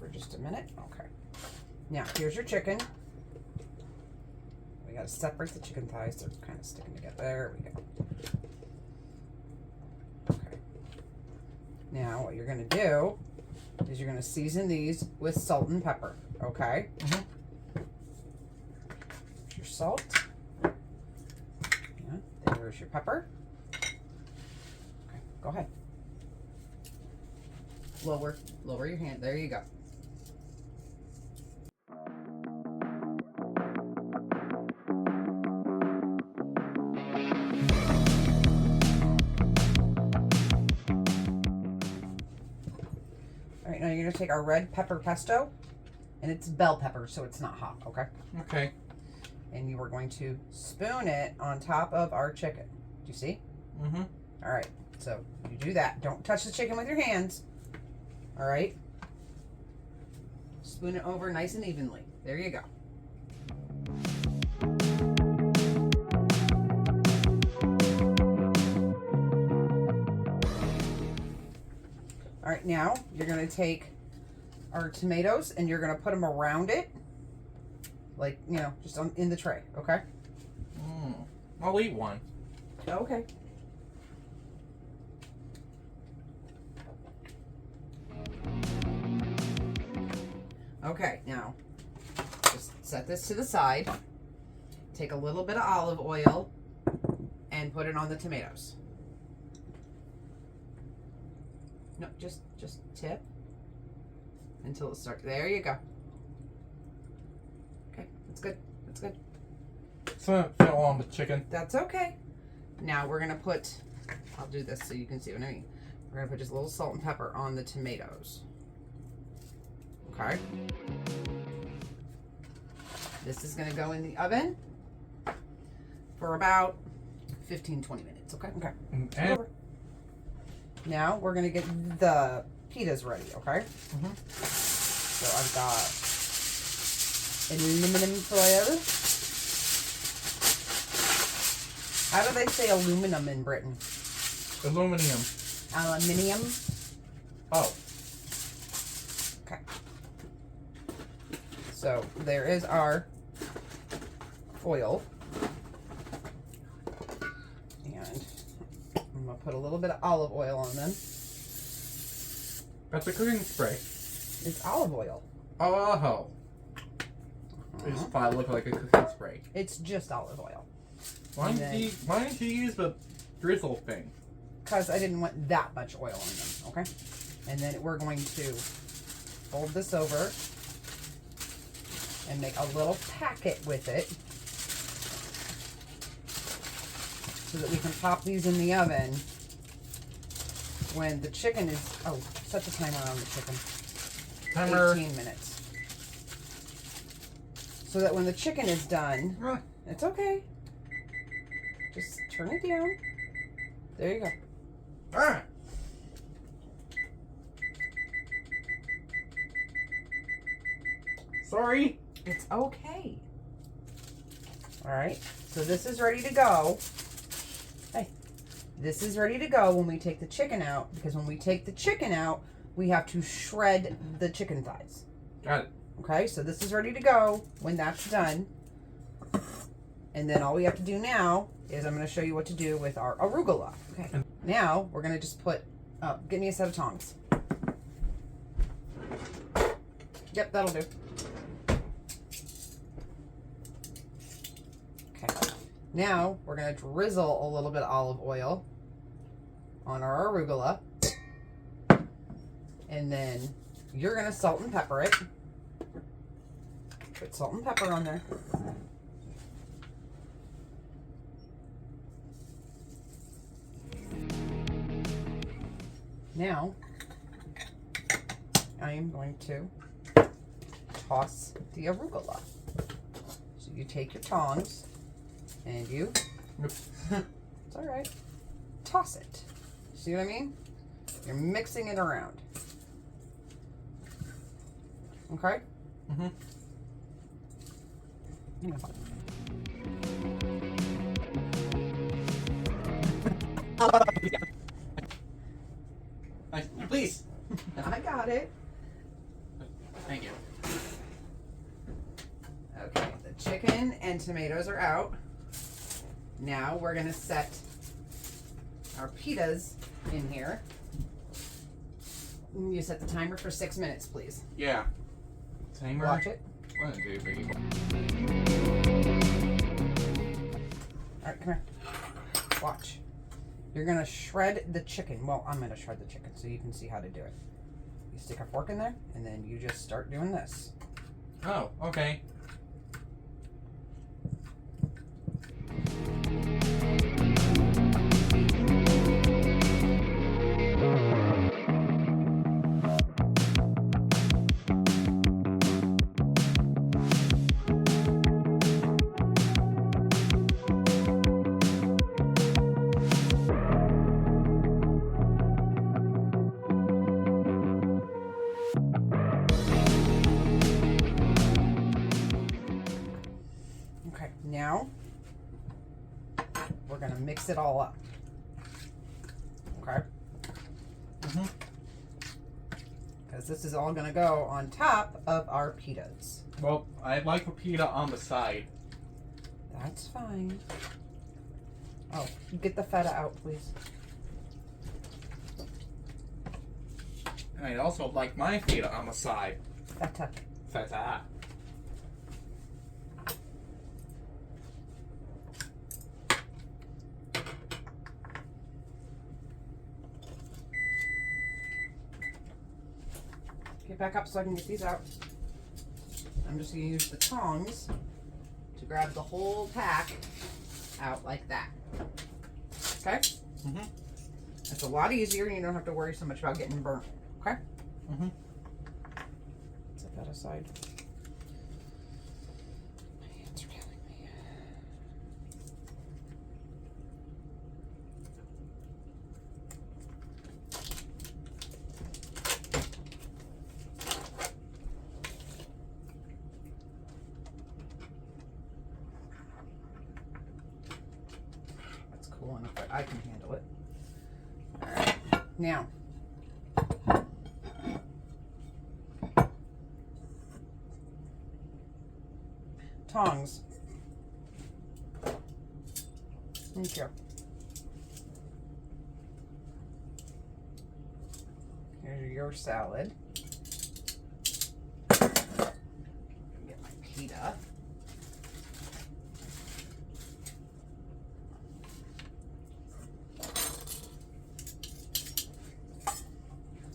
for just a minute. Okay. Now, here's your chicken. We got to separate the chicken thighs. They're kind of sticking together. There we go. Okay. Now, what you're going to do is you're going to season these with salt and pepper. Okay? Mm-hmm. Here's your salt. Yeah. There's your pepper. Okay. Go ahead. Lower your hand. There you go. All right, now you're gonna take our red pepper pesto, and it's bell pepper, so it's not hot, okay? Okay. And you are going to spoon it on top of our chicken. Do you see? Mm-hmm. All right, so you do that. Don't touch the chicken with your hands. All right? Spoon it over nice and evenly. There you go. All right, now you're going to take our tomatoes and you're going to put them around it. Like, you know, just in the tray, okay? I'll eat one. Okay. Okay, now just set this to the side. Take a little bit of olive oil and put it on the tomatoes. No, just tip until it starts. There you go. Okay, that's good. That's good. So it fell on the chicken. That's okay. Now we're gonna put, I'll do this so you can see what I mean. We're gonna put just a little salt and pepper on the tomatoes. Okay. This is gonna go in the oven for about 15-20 minutes, okay? Okay. And now we're gonna get the pitas ready, okay? mm-hmm. So I've got aluminum foil. How do they say aluminum in Britain? Aluminum. Aluminium. Oh. Okay. So there is our foil. And I'm going to put a little bit of olive oil on them. That's a cooking spray. It's olive oil. Oh. It just probably look like a cooking spray. It's just olive oil. Why didn't you use the drizzle thing? Because I didn't want that much oil on them, okay? And then we're going to fold this over and make a little packet with it so that we can pop these in the oven when the chicken is, oh, set the timer on the chicken. Timer. 18 minutes. So that when the chicken is done, it's okay. Just turn it down. There you go. Ah. Sorry. It's okay. All right. So this is ready to go. Hey, this is ready to go when we take the chicken out, because when we take the chicken out, we have to shred the chicken thighs. Got it. Okay, so this is ready to go when that's done. And then all we have to do now is I'm going to show you what to do with our arugula. Okay. Now we're going to just put, get me a set of tongs. Yep, that'll do. Okay. Now we're going to drizzle a little bit of olive oil on our arugula. And then you're going to salt and pepper it. Put salt and pepper on there. Now, I am going to toss the arugula. So you take your tongs and you, it's all right, toss it. See what I mean? You're mixing it around. Okay? Mm-hmm. Please. I got it. tomatoes are out. Now we're gonna set our pitas in here. You set the timer for 6 minutes, please. Yeah. Timer. Watch it. 1, 2, 3, 4. All right, come here. Watch. You're gonna shred the chicken. Well, I'm gonna shred the chicken so you can see how to do it. You stick a fork in there, and then you just start doing this. Oh, okay. Okay, now we're gonna mix it all up. Okay? Because this is all gonna go on top of our pitas. Well, I'd like a pita on the side. That's fine. Oh, get the feta out, please. And I'd also like my pita on the side. Feta. Feta. Get back up so I can get these out. I'm just gonna use the tongs to grab the whole pack out like that. Okay? Mm-hmm. It's a lot easier and you don't have to worry so much about getting burnt. Okay? Mm-hmm. Set that aside. My hands are killing me. That's cool enough that I can handle it. Alright. Now, tongs. Thank you. Here's your salad. Get my pita.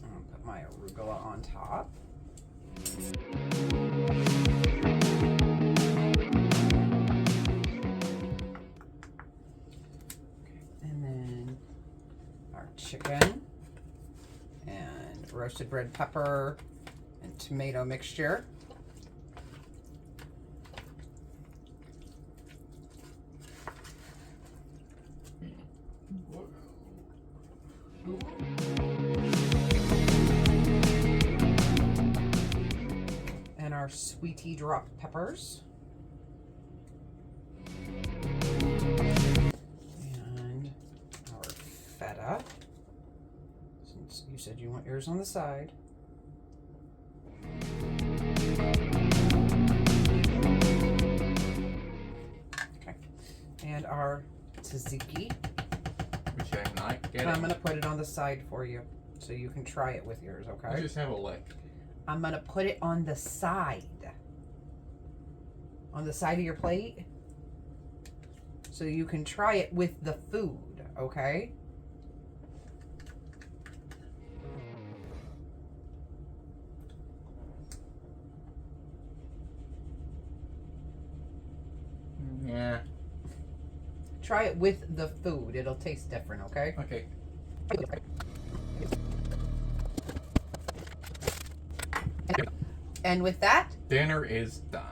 I'll put my arugula on top. And then our chicken and roasted red pepper and tomato mixture. And our sweetie drop peppers. And our feta. Since you said you want yours on the side. Okay. And our tzatziki. Which I'm not And getting. I'm going to put it on the side for you so you can try it with yours, I okay? just have a lick. I'm going to put it on the side. On the side of your plate. So you can try it with the food, okay? Yeah. Try it with the food. It'll taste different, okay? Okay. And with that, Dinner is done.